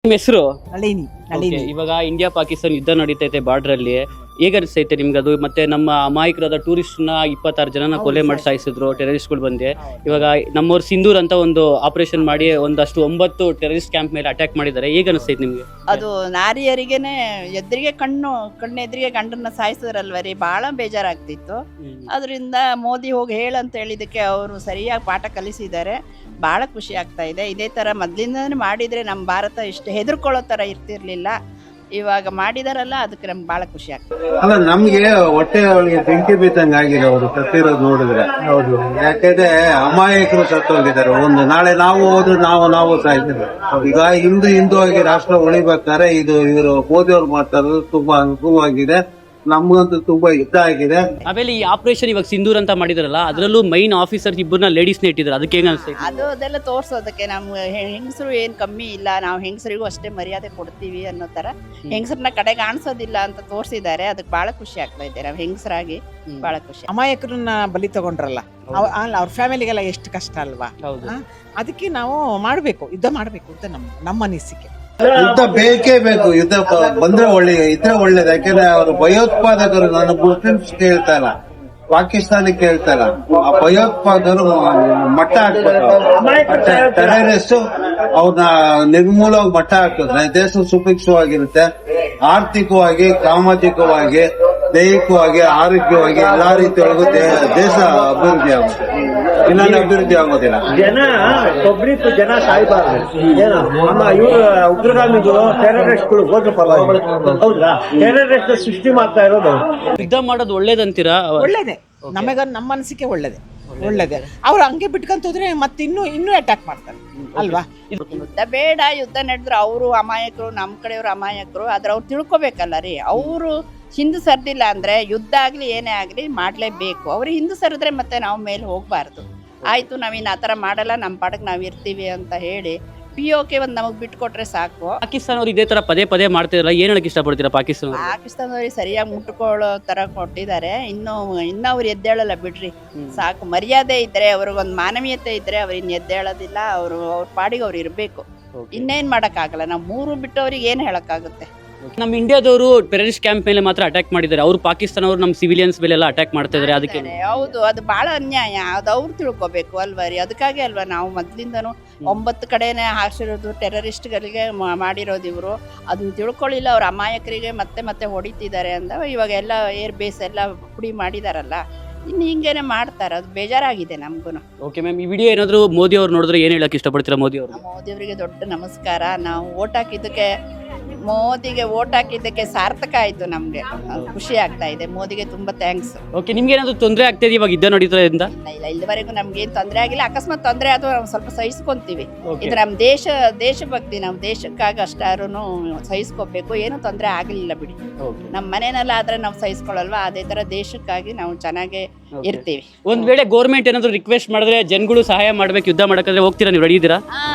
ನಿಮ್ಮ ಹೆಸರು? ನಳಿನಿ. ಇವಾಗ ಇಂಡಿಯಾ ಪಾಕಿಸ್ತಾನ ಯುದ್ಧ ನಡೀತೈತೆ ಬಾರ್ಡರ್ ಅಲ್ಲಿ. ಹೇಗ ಅನಿಸ್ತೈತೆ ನಿಮ್ಗೆ ಅದು? ಮತ್ತೆ ನಮ್ಮ ಅಮಾಯಕರಾದ ಟೂರಿಸ್ಟ್ ನ 26 ಜನನ ಕೊಲೆ ಮಾಡಿ ಸಾಯಿಸಿದ್ರು ಟೆರರಿಸ್ಟ್ಗಳು ಬಂದೆ. ಇವಾಗ ನಮ್ಮವ್ರು ಸಿಂಧೂರ್ ಅಂತ ಒಂದು ಆಪರೇಷನ್ ಮಾಡಿ ಒಂದಷ್ಟು 9 ಟೆರರಿಸ್ಟ್ ಕ್ಯಾಂಪ್ ಮೇಲೆ ಅಟ್ಯಾಕ್ ಮಾಡಿದ್ದಾರೆ. ಹೇಗ ಅನಿಸ್ತೈತೆ ನಿಮ್ಗೆ? ಅದು ನಾರಿಯರಿಗೆನೆ ಎದುರಿಗೆ ಕಣ್ಣೆದುರಿಗೆ ಗಂಡನ್ನ ಸಾಯಿಸಿದ್ರಲ್ವರಿ, ಬಹಳ ಬೇಜಾರಾಗ್ತಿತ್ತು. ಅದರಿಂದ ಮೋದಿ ಹೋಗಿ ಹೇಳಂತ ಹೇಳಿದಕ್ಕೆ ಅವರು ಸರಿಯಾಗಿ ಪಾಠ ಕಲಿಸಿದ್ದಾರೆ. ಬಹಳ ಖುಷಿ ಆಗ್ತಾ ಇದೆ. ಇದೇ ತರ ಮೊದ್ಲಿಂದಾನೇ ಮಾಡಿದ್ರೆ ನಮ್ಮ ಭಾರತ ಇಷ್ಟು ಹೆದರ್ಕೊಳ್ಳೋ ತರ ಇರ್ತಿರ್ಲಿಲ್ಲ. ಇವಾಗ ಮಾಡಿದಾರಲ್ಲ, ಅದಕ್ಕೆ ನಮ್ಗೆ ಬಹಳ ಖುಷಿ ಆಗ್ತದೆ. ಅಲ್ಲ, ನಮ್ಗೆ ಹೊಟ್ಟೆ ಅವಳಿಗೆ ಬೆಂಕಿ ಬಿದ್ದಂಗೆ ಆಗಿದೆ ಅವರು ಸತ್ತಿರೋದು ನೋಡಿದ್ರೆ. ಹೌದು, ಯಾಕಂದ್ರೆ ಅಮಾಯಕರು ಸತ್ತೋಗಿದ್ದಾರೆ. ಒಂದು ನಾಳೆ ನಾವು ಹೋದ್ರೆ ನಾವು ಸಾಯ್ತೀವಿ. ಈಗ ಹಿಂದೂ ಆಗಿ ರಾಷ್ಟ್ರ ಉಳಿಬೇಕಾದ್ರೆ ಇವರು ಮೋದಿ ಅವ್ರು ಮಾತಾಡೋದು ತುಂಬಾ ಅನುಕೂಲವಾಗಿದೆ. ನಮ್ಗಂತೂ ತುಂಬಾ ಯುದ್ಧ ಆಗಿದೆ. ಆಮೇಲೆ ಈ ಆಪರೇಷನ್ ಇವಾಗ ಸಿಂಧೂರ್ ಅಂತ ಮಾಡಿದಾರಲ್ಲ, ಅದರಲ್ಲೂ ಮೈನ್ ಆಫೀಸರ್ ಇಬ್ಬರನ್ನ ಲೇಡೀಸ್ ಇಟ್ಟಿದ್ದಾರೆ. ಅದಕ್ಕೆ ಹೆಂಗ ಅನಿಸ್ತೈತೆ? ಅದೆಲ್ಲ ತೋರ್ಸೋದಕ್ಕೆ ನಮ್ಗೆ ಹೆಂಗಸರು ಏನ್ ಕಮ್ಮಿ ಇಲ್ಲ, ನಾವು ಹೆಂಗಸರಿಗೂ ಅಷ್ಟೇ ಮರ್ಯಾದೆ ಕೊಡ್ತೀವಿ ಅನ್ನೋ ತರ ಹೆಂಗಸರನ್ನ ಕಡೆ ಕಾಣಿಸೋದಿಲ್ಲ ಅಂತ ತೋರಿಸಿದ್ದಾರೆ. ಅದಕ್ಕೆ ಬಹಳ ಖುಷಿ ಆಗ್ತಾ ಇದೆ. ನಾವು ಹೆಂಗಸರಾಗಿ ಬಹಳ ಖುಷಿ. ಅಮಾಯಕರನ್ನ ಬಲಿ ತಗೊಂಡ್ರಲ್ಲ, ಅವ್ರ ಫ್ಯಾಮಿಲಿಗೆಲ್ಲ ಎಷ್ಟು ಕಷ್ಟ ಅಲ್ವಾ? ಅದಕ್ಕೆ ನಾವು ಮಾಡ್ಬೇಕು, ಯುದ್ಧ ಮಾಡ್ಬೇಕು ಅಂತ ನಮ್ಮ ಅನಿಸಿಕೆ. ಯುದ್ಧ ಬೇಕೇ ಬೇಕು. ಯುದ್ಧ ಬಂದ್ರೆ ಇದ್ರೆ ಒಳ್ಳೇದು. ಯಾಕಂದ್ರೆ ಅವರು ಭಯೋತ್ಪಾದಕರು ನನ್ನ ಮುಸ್ಲಿಮ್ಸ್ ಕೇಳ್ತಾ ಇಲ್ಲ, ಪಾಕಿಸ್ತಾನಕ್ಕೆ ಕೇಳ್ತಾ ಇಲ್ಲ. ಆ ಭಯೋತ್ಪಾದಕರು ಮಟ್ಟ ಹಾಕ್ಬೇಕು. ಟೆರರಿಸ್ಟ್ ಅವ್ರನ್ನ ನಿರ್ಮೂಲವಾಗಿ ಮಟ್ಟ ಹಾಕಿದ್ರೆ ದೇಶ ಸುಭಿಕ್ಷವಾಗಿರುತ್ತೆ. ಆರ್ಥಿಕವಾಗಿ, ಸಾಮಾಜಿಕವಾಗಿ, ದೈಹಿಕವಾಗಿ, ಆರೋಗ್ಯವಾಗಿ ಎಲ್ಲಾ ರೀತಿಯೊಳಗೂ ದೇಶ ಅಭಿವೃದ್ಧಿ ಆಗುತ್ತೆ. ಇನ್ನೊಂದು ಅಭಿವೃದ್ಧಿ ಆಗೋದಿಲ್ಲ. ಜನ ಸಾಯ್ಬಾರ್ದು. ಇವರು ಉಗ್ರಗಾಮಿಗಳು ಟೆರರಿಸ್ಟ್ಗಳು ಹೋದ್ರೆ ಪರವಾಗಿಲ್ಲ. ಹೌದಾ? ಟೆರರಿಸ್ಟ್ ಸೃಷ್ಟಿ ಮಾಡ್ತಾ ಇರೋದು. ಯುದ್ಧ ಮಾಡೋದು ಒಳ್ಳೇದಂತೀರಾ? ಒಳ್ಳೇದೇ, ನಮ್ಮ ಅನಿಸಿಕೆ ಒಳ್ಳೇದೇ. ಅವ್ರು ಹಂಗೆ ಬಿಟ್ಕೊಂತೋದ್ರೆ ಮತ್ತೆ ಇನ್ನೂ ಅಟ್ಯಾಕ್ ಮಾಡ್ತಾರೆ ಅಲ್ವಾ? ಯುದ್ಧ ಬೇಡ. ಯುದ್ಧ ನಡೆದ್ರೆ ಅವರು ಅಮಾಯಕರು, ನಮ್ಮ ಕಡೆಯವರು ಅಮಾಯಕರು. ಆದ್ರೆ ಅವ್ರು ತಿಳ್ಕೊಬೇಕಲ್ಲ ರೀ. ಅವರು ಹಿಂದೆ ಸರ್ದಿಲ್ಲ ಅಂದ್ರೆ ಯುದ್ಧ ಆಗ್ಲಿ ಏನೇ ಆಗ್ಲಿ ಮಾಡ್ಲೇಬೇಕು. ಅವ್ರು ಹಿಂದೆ ಸರಿದ್ರೆ ಮತ್ತೆ ನಾವು ಮೇಲೆ ಹೋಗ್ಬಾರ್ದು. ಆಯ್ತು, ನಾವಿನ್ ಆತರ ಮಾಡಲ್ಲ, ನಮ್ಮ ಪಾಡಕ್ ನಾವ್ ಇರ್ತೀವಿ ಅಂತ ಹೇಳಿ POK ಒಂದ್ ನಮಗ್ ಬಿಟ್ಕೊಟ್ರೆ ಸಾಕು. ಪಾಕಿಸ್ತಾನವ್ರು ಇದೇ ತರ ಪದೇ ಮಾಡ್ತಿರಲ್ಲ, ಏನ್ ಹೇಳಕ್ ಇಷ್ಟಪಡ್ತೀರಾ? ಪಾಕಿಸ್ತಾನದವ್ರಿಗೆ ಸರಿಯಾಗಿ ಮುಟ್ಕೊಳ್ಳೋ ತರ ಕೊಟ್ಟಿದ್ದಾರೆ. ಇನ್ನು ಅವ್ರು ಎದ್ದೇಳಲ್ಲ ಬಿಡ್ರಿ. ಸಾಕು, ಮರ್ಯಾದೆ ಇದ್ರೆ, ಅವ್ರಿಗೊಂದು ಮಾನವೀಯತೆ ಇದ್ರೆ ಅವ್ರು ಇನ್ನು ಎದ್ದೇಳೋದಿಲ್ಲ. ಅವ್ರ ಪಾಡಿಗೆ ಅವ್ರು ಇರ್ಬೇಕು. ಇನ್ನೇನ್ ಮಾಡಕ್ ಆಗಲ್ಲ. ನಾವು ಮೂರು ಬಿಟ್ಟು ಅವ್ರಿಗೆ ಏನ್ ಹೇಳಕ್ಕಾಗುತ್ತೆ? ನಮ್ಮ ಇಂಡಿಯಾದವರು ಟೆರರಿಸ್ಟ್ ಕ್ಯಾಂಪ್ ಮೇಲೆ ಮಾತ್ರ ಅಟ್ಯಾಕ್ ಮಾಡಿದ್ದಾರೆ. ಅವರು ಪಾಕಿಸ್ತಾನವ್ರು ನಮ್ಮ ಸಿವಿಲಿಯನ್ಸ್ ಮೇಲೆ ಎಲ್ಲ ಅಟ್ಯಾಕ್ ಮಾಡ್ತಾ ಇದ್ದಾರೆ. ಅದಕ್ಕೆ ಹೌದು, ಅದು ಬಹಳ ಅನ್ಯಾಯ. ಅದು ಅವ್ರು ತಿಳ್ಕೊಬೇಕು ಅಲ್ವಾ ರೀ? ಅದಕ್ಕಾಗಿ ಅಲ್ವಾ ನಾವು ಮೊದ್ಲಿಂದನೂ 9 ಕಡೆನೆ ಹಾಕ್ಸಿರೋದು ಟೆರರಿಸ್ಟ್ಗಳಿಗೆ ಮಾಡಿರೋದು. ಇವರು ಅದನ್ನ ತಿಳ್ಕೊಳ್ಳಿಲ್ಲ. ಅವ್ರ ಅಮಾಯಕರಿಗೆ ಮತ್ತೆ ಹೊಡಿತಿದ್ದಾರೆ ಅಂದ. ಇವಾಗ ಎಲ್ಲ ಏರ್ ಬೇಸ್ ಎಲ್ಲ ಪುಡಿ ಮಾಡಿದಾರಲ್ಲ, ಇನ್ನು ಹಿಂಗೇನೆ ಮಾಡ್ತಾರೆ. ಅದು ಬೇಜಾರಾಗಿದೆ ನಮ್ಗೂ. ಓಕೆ ಮ್ಯಾಮ್, ಈ ವಿಡಿಯೋ ಏನಾದ್ರು ಮೋದಿ ಅವ್ರು ನೋಡಿದ್ರೆ ಏನ್ ಹೇಳಕ್ ಇಷ್ಟಪಡ್ತೀರಾ? ಮೋದಿ ಅವರಿಗೆ ದೊಡ್ಡ ನಮಸ್ಕಾರ. ನಾವು ಮೋದಿಗೆ ಓಟ್ ಹಾಕಿದ್ದಕ್ಕೆ ಸಾರ್ಥಕ ಆಯ್ತು. ನಮ್ಗೆ ಖುಷಿ ಆಗ್ತಾ ಇದೆ. ಮೋದಿಗೆ ತುಂಬಾ ಥ್ಯಾಂಕ್ಸ್. ಓಕೆ, ನಿಮ್ಗೆ ಏನಾದ್ರು ತೊಂದರೆ ಆಗ್ತಾ ಇದೆ ಇವಾಗ ಯುದ್ಧ ನಡೀತದ್ರಿಂದ? ಇಲ್ಲ, ಇಲ್ಲಿವರೆಗೂ ನಮ್ಗೆ ಏನ್ ತೊಂದರೆ ಆಗಿಲ್ಲ. ಅಕಸ್ಮಾತ್ ತೊಂದರೆ ಆದ್ರೂ ನಾವು ಸ್ವಲ್ಪ ಸಹಿಸ್ಕೊಂತೀವಿ. ಇದು ನಮ್ ದೇಶಭಕ್ತಿ. ನಾವು ದೇಶಕ್ಕಾಗಿ ಅಷ್ಟಾರು ಸಹಿಸ್ಕೋಬೇಕು. ಏನು ತೊಂದರೆ ಆಗ್ಲಿಲ್ಲ ಬಿಡಿ. ನಮ್ ಮನೆಯಲ್ಲ ಆದ್ರೆ ನಾವು ಸಹಿಸ್ಕೊಳ್ಳಲ್ವಾ, ಅದೇ ತರ ದೇಶಕ್ಕಾಗಿ ನಾವು ಚೆನ್ನಾಗಿ ಇರ್ತೀವಿ. ಒಂದ್ ವೇಳೆ ಗೌರ್ಮೆಂಟ್ ಏನಾದ್ರು ರಿಕ್ವೆಸ್ಟ್ ಮಾಡಿದ್ರೆ ಜನಗಳು ಸಹಾಯ ಮಾಡ್ಬೇಕು, ಯುದ್ಧ ಮಾಡಕ್ಕಾದ್ರೆ ಹೋಗ್ತೀರಾ? ನೀವು ರೆಡಿ ಇದ್ದೀರಾ?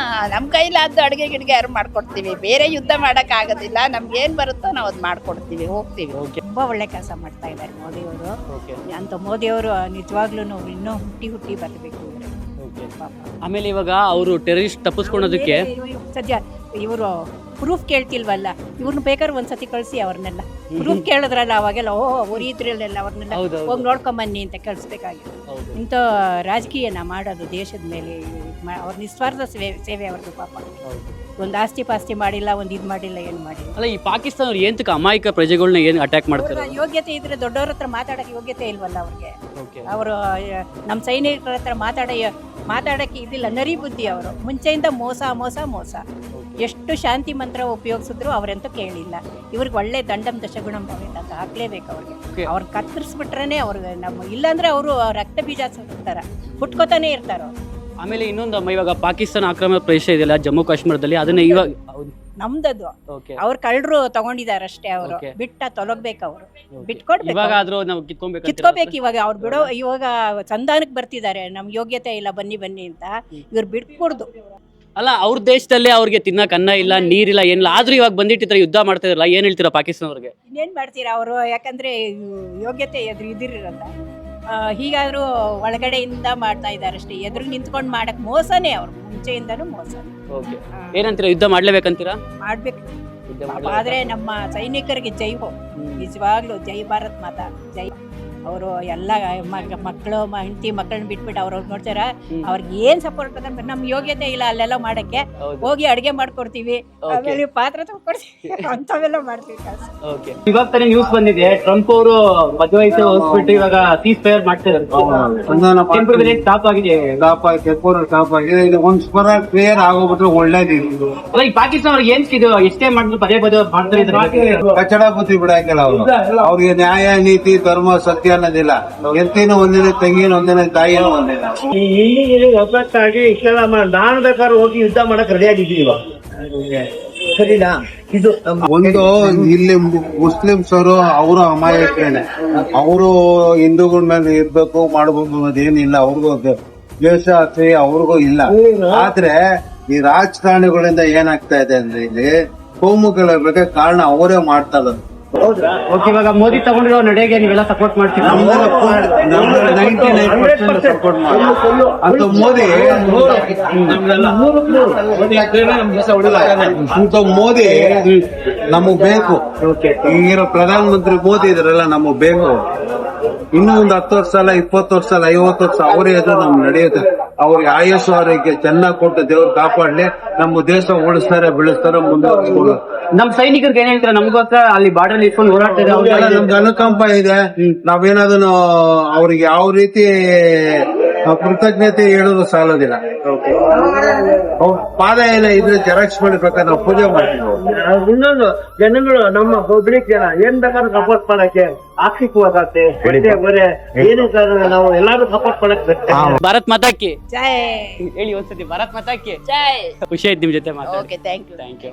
ನಮ್ ಕೈಲಾದ್ದು ಅಡುಗೆ ಯಾರು ಮಾಡ್ಕೊಡ್ತೀವಿ. ಬೇರೆ ಯುದ್ಧ ಮಾಡಕ್ ಆಗೋದಿಲ್ಲ. ನಮ್ಗೆ ಏನ್ ಬರುತ್ತೋ ನಾವು ಅದ್ ಮಾಡ್ಕೊಡ್ತೀವಿ, ಹೋಗ್ತೀವಿ. ತುಂಬಾ ಒಳ್ಳೆ ಕೆಲಸ ಮಾಡ್ತಾ ಇದ್ದಾರೆ ಮೋದಿಯವರು. ಅಂತ ಮೋದಿಯವರು ನಿಜವಾಗ್ಲೂ ಇನ್ನೂ ಹುಟ್ಟಿ ಬರಬೇಕು. ಆಮೇಲೆ ಇವಾಗ ಅವರು ಟೆರರಿಸ್ಟ್ ತಪ್ಪಿಸ್ಕೊಳೋದಕ್ಕೆ ಸದ್ಯ ಇವರು ಪ್ರೂಫ್ ಕೇಳ್ತಿಲ್ವಲ್ಲ, ಇವ್ರನ್ನ ಬೇಕಾದ್ರೆ ಒಂದ್ಸತಿ ಕಳಿಸಿ ಅವ್ರನ್ನೆಲ್ಲ. ಪ್ರೂಫ್ ಕೇಳಿದ್ರಲ್ಲ ಅವಾಗೆಲ್ಲ, ಅವ್ರು ಇದ್ರಲ್ಲೆಲ್ಲ ಅವ್ರನ್ನೆಲ್ಲ ಹೋಗಿ ನೋಡ್ಕೊಂಬನ್ನಿ ಅಂತ ಕಳಿಸ್ಬೇಕಾಗಿತ್ತು. ಇಂಥ ರಾಜಕೀಯನ ಮಾಡೋದು ದೇಶದ ಮೇಲೆ. ಅವ್ರ ನಿಸ್ವಾರ್ಥ ಸೇವೆ ಅವ್ರದ್ದು. ಪಾಪ ಒಂದು ಆಸ್ತಿ ಪಾಸ್ತಿ ಮಾಡಿಲ್ಲ, ಒಂದು ಇದು ಮಾಡಿಲ್ಲ, ಏನು ಮಾಡಿಲ್ಲ. ಅಲ್ಲ, ಈ ಪಾಕಿಸ್ತಾನ ಏಂತಕ್ಕೆ ಅಮಾಯಕ ಪ್ರಜೆಗಳನ್ನ ಏನು ಅಟ್ಯಾಕ್ ಮಾಡ್ತಾರೆ? ಯೋಗ್ಯತೆ ಇದ್ರೆ ದೊಡ್ಡವ್ರ ಹತ್ರ ಮಾತಾಡಕ್ಕೆ ಯೋಗ್ಯತೆ ಇಲ್ವಲ್ಲ ಅವ್ರಿಗೆ. ಅವರು ನಮ್ಮ ಸೈನಿಕರ ಹತ್ರ ಮಾತಾಡಕ್ಕೆ ಇದಿಲ್ಲ, ನರಿ ಬುದ್ಧಿ ಅವರು. ಮುಂಚೆಯಿಂದ ಮೋಸ. ಎಷ್ಟು ಶಾಂತಿ ಮಂತ್ರ ಉಪಯೋಗಿಸಿದ್ರು ಅವರಂತೂ ಕೇಳಿಲ್ಲ. ಇವ್ರಿಗೆ ಒಳ್ಳೆ ದಂಡಂ ದಶಗುಣಂ ಭವೇತ್ ಅಂತ ಹಾಕ್ಲೇಬೇಕು ಅವ್ರಿಗೆ. ಅವ್ರು ಕತ್ತರಿಸ್ಬಿಟ್ರೇನೆ ಅವ್ರಿಗೆ ಇಲ್ಲಾಂದ್ರೆ ಅವರು ರಕ್ತ ಬೀಜ ಸುಡ್ತಾರ, ಹುಟ್ಕೋತಾನೆ ಇರ್ತಾರ. ಆಮೇಲೆ ಇನ್ನೊಂದು ಇವಾಗ ಪಾಕಿಸ್ತಾನ ಆಕ್ರಮಣ ಪ್ರದೇಶ ಇದೆಯಲ್ಲ ಜಮ್ಮು ಕಾಶ್ಮೀರದಲ್ಲಿ, ಅದನ್ನ ಇವಾಗ ನಮ್ದದು ಅವ್ರ ಕಳ್ಳರು ತಗೊಂಡಿದ್ದಾರೆ ಅಷ್ಟೇ. ಅವರು ತೊಲಗ್ಬೇಕು. ಅವರು ಬಿಟ್ಕೊಡ್ಬೇಕು, ಕಿತ್ಕೋಬೇಕು. ಇವಾಗ ಅವ್ರು ಬಿಡೋ, ಇವಾಗ ಸಂಧಾನಕ್ಕೆ ಬರ್ತಿದ್ದಾರೆ. ನಮ್ ಯೋಗ್ಯತೆ ಇಲ್ಲ, ಬನ್ನಿ ಅಂತ. ಇವ್ರು ಬಿಟ್ಕೊಡ್ದು. ಅಲ್ಲ, ಅವ್ರ ದೇಶದಲ್ಲಿ ಅವ್ರಿಗೆ ತಿನ್ನಕ್ ಅನ್ನ ಇಲ್ಲ, ನೀರಿಲ್ಲ, ಏನಿಲ್ಲ. ಆದ್ರೂ ಇವಾಗ ಬಂದಿಟ್ಟಿದ್ರೆ ಯುದ್ಧ ಮಾಡ್ತಾ ಇದ್ರಲ್ಲ, ಏನ್ ಹೇಳ್ತೀರಾ ಪಾಕಿಸ್ತಾನ ಅವ್ರಿಗೆ? ಇನ್ನೇನ್ ಮಾಡ್ತೀರಾ ಅವರು? ಯಾಕಂದ್ರೆ ಯೋಗ್ಯತೆ ಇದಿರಲ್ಲ. ಹೀಗಾದರೂ ಒಳಗಡೆಯಿಂದ ಮಾಡ್ತಾ ಇದ್ದಾರೆ ಅಷ್ಟೇ. ಎದುರು ನಿಂತ್ಕೊಂಡು ಮಾಡಕ್ ಮೋಸನೇ ಅವರು, ಮುಂಚೆಯಿಂದನೂ ಮೋಸ. ಓಕೆ, ಏನಂತೀರಾ, ಯುದ್ಧ ಮಾಡ್ಲೇಬೇಕಂತೀರಾ? ಮಾಡ್ಬೇಕು. ಯುದ್ಧ ಮಾಡ್ಲೇಬೇಕಾ? ಆದ್ರೆ ನಮ್ಮ ಸೈನಿಕರಿಗೆ ಜೈ ಹೋ, ನಿಜವಾಗ್ಲೂ ಜೈ ಭಾರತ್ ಮಾತಾ ಜೈ. ಅವರು ಎಲ್ಲ ಮಕ್ಕಳು ಹೆಂಡತಿ ಮಕ್ಕಳನ್ನ ಬಿಟ್ಬಿಟ್ಟು ಅವ್ರು ನೋಡ್ತಾರ, ಅವ್ರಿಗೆ ಏನ್ ಸಪೋರ್ಟ್ ಅಂದ್ರೆ ನಮ್ ಯೋಗ್ಯತೆ ಇಲ್ಲ ಅಲ್ಲೆಲ್ಲ ಮಾಡಕ್ಕೆ. ಹೌದು. ಹೋಗಿ ಅಡ್ಗೆ ಮಾಡ್ಕೊಡ್ತೀವಿ, Okay. ಆಮೇಲೆ ಪಾತ್ರ ತಗೊಡ್ತೀವಿ, ಅಂತವೆಲ್ಲ ಮಾಡ್ತೀವಿ ಕೆಲಸ. ಓಕೆ, ಇವಾಗ ತಾನೇ ನ್ಯೂಸ್ ಬಂದಿದೆ, ಟ್ರಂಪ್ ಅವರು ಮಧ್ಯವಯಸ್ಸು ಹೋಗ್ಬಿಟ್ಟು ಇವಾಗ ಸೀಸ್ ಫೈರ್ ಮಾಡ್ತಿದ್ದಾರೆ. ಟೆಂಪರರಿ ಸ್ಟಾಪ್ ಆಗಿದೆ. ಸ್ಟಾಪ್ ಆಗಿದೆ. ಇದು ಒಂದ್ ಕ್ಲಿಯರ್ ಆಗೋಗ್ಬಿಟ್ರೆ ಒಳ್ಳೇದಿಲ್ಲ. ಈ ಪಾಕಿಸ್ತಾನ ಅವ್ರಿಗೆ ಏನ್ ಇದು ಎಷ್ಟೇ ಮಾಡಿದ್ರು ಪದೇ ಪದೇ ಮಾಡ್ತಾರೆ ಇದ್ದಾರೆ. ಕಚಡ ಬುದ್ಧಿ ಬಿಡಾಕಿಲ್ಲ ಅವರು. ಅವ್ರಿಗೆ ನ್ಯಾಯ ನೀತಿ ಧರ್ಮ ಸತ್ಯ ಅನ್ನೋದಿಲ್ಲ. ಎಂತಿನೂ ಒಂದಿನ ತಂಗಿನ ಒಂದಿನ ತಾಯಿನೂ ಒಂದಿನ. ಇಲ್ಲಿ ಒಬ್ಬತ್ತಾಗಿ ಇಷ್ಟೆಲ್ಲ ನಾನು ಬೇಕಾದ್ರೆ ಹೋಗಿ ಯುದ್ಧ ಮಾಡಕ್ ರೆಡಿ ಆಗಿದ್ದೀವಿ ಸರಿನಾ. ಇದು ಒಂದು ಇಲ್ಲಿ ಮುಸ್ಲಿಮ್ಸ್ ಅವರು ಅಮಾಯಕರೇನೆ. ಅವರು ಹಿಂದೂಗಳ ಮೇಲೆ ಇರ್ಬೇಕು ಮಾಡ್ಬೇಕು ಅನ್ನೋದೇನಿಲ್ಲ. ಅವ್ರಿಗೂ ದ್ವೇಷ ಆಸೆ ಅವ್ರಿಗೂ ಇಲ್ಲ. ಆದ್ರೆ ಈ ರಾಜಕಾರಣಿಗಳಿಂದ ಏನಾಗ್ತಾ ಇದೆ ಅಂದ್ರೆ ಇಲ್ಲಿ ಕೋಮುಗಳ ಬಗ್ಗೆ ಕಾರಣ ಅವರೇ ಮಾಡ್ತಾ ಇರೋದು. ಹೌದ್ರಾ? ಓಕೆ, ಇವಾಗ ಮೋದಿ ತಗೊಂಡಿರೋ ನಡೆಗೆ ನೀವೆಲ್ಲ ಸಪೋರ್ಟ್ ಮಾಡ್ತೀವಿ. 99% ಸಪೋರ್ಟ್ ಮಾಡಿ ಅಂತ ಮೋದಿ ಅಂತ ಮೋದಿ ನಮಗ್ ಬೇಕು. ಈಗಿರೋ ಪ್ರಧಾನ ಮಂತ್ರಿ ಮೋದಿ ಇದ್ರಲ್ಲ ನಮಗ್ ಬೇಕು. ಇನ್ನೂ ಒಂದು 10 ವರ್ಷ ಅಲ್ಲ, 20 ವರ್ಷ ಅಲ್ಲ, 50 ವರ್ಷ ಅವರೇ ಅದು ನಮ್ಗೆ ನಡೆಯುತ್ತೆ. ಅವ್ರಿಗೆ ಆಯಸ್ಸು ಆರೋಗ್ಯ ಚೆನ್ನಾಗಿ ಕೊಟ್ಟು ದೇವ್ರು ಕಾಪಾಡ್ಲಿ. ನಮ್ಮ ದೇಶ ಉಳಿಸ್ತಾರೆ, ಬೆಳೆಸ್ತಾರೆ, ಮುಂದೆ. ನಮ್ ಸೈನಿಕರಿಗೆ ಏನ್ ಹೇಳ್ತಾರೆ? ನಮ್ಗೋಸ್ಕರ ಅಲ್ಲಿ ಬಾರ್ಡರ್ ಇಟ್ಕೊಂಡು ಓಡಾಡ್ತಾರೆ. ಅವ್ರಿಗೆಲ್ಲ ನಮ್ಗೆ ಅನುಕಂಪ ಇದೆ. ನಾವೇನಾದ್ರು ಅವ್ರಿಗೆ ಯಾವ ರೀತಿ ಕೃತಜ್ಞತೆ ಹೇಳೋದು ಸಾಲೋದಿಲ್ಲ. ಪಾದ ಎಲ್ಲ ಇದ್ರೆ ಜೆರಾಕ್ಸ್ ಮಾಡಿರ್ಬೇಕಾದ್ರೆ ನಾವು ಪೂಜೆ ಮಾಡ್ತೀವಿ. ಇನ್ನೊಂದು ಜನಗಳು ನಮ್ಮ ಪಬ್ಲಿಕ್ ಜನ ಏನ್ ಬೇಕಾದ್ರೂ ಸಪೋರ್ಟ್ ಮಾಡಕ್ಕೆ ಆರ್ಥಿಕವಾಗತ್ತೆ ಬರೆ ಏನು ನಾವು ಎಲ್ಲಾರು ಸಪೋರ್ಟ್ ಮಾಡಕ್ಕೆ. ಭಾರತ್ ಮಾತಾಕಿ ಜೈ. ಹೇಳಿ ಒಂದ್ಸತಿ, ಭಾರತ್ ಮಾತಾಕಿ. ಜೈ. ಖುಷಿ ಆಯ್ತು ನಿಮ್ ಜೊತೆ ಮಾತಾಡಿ. Okay, thank you. Thank you.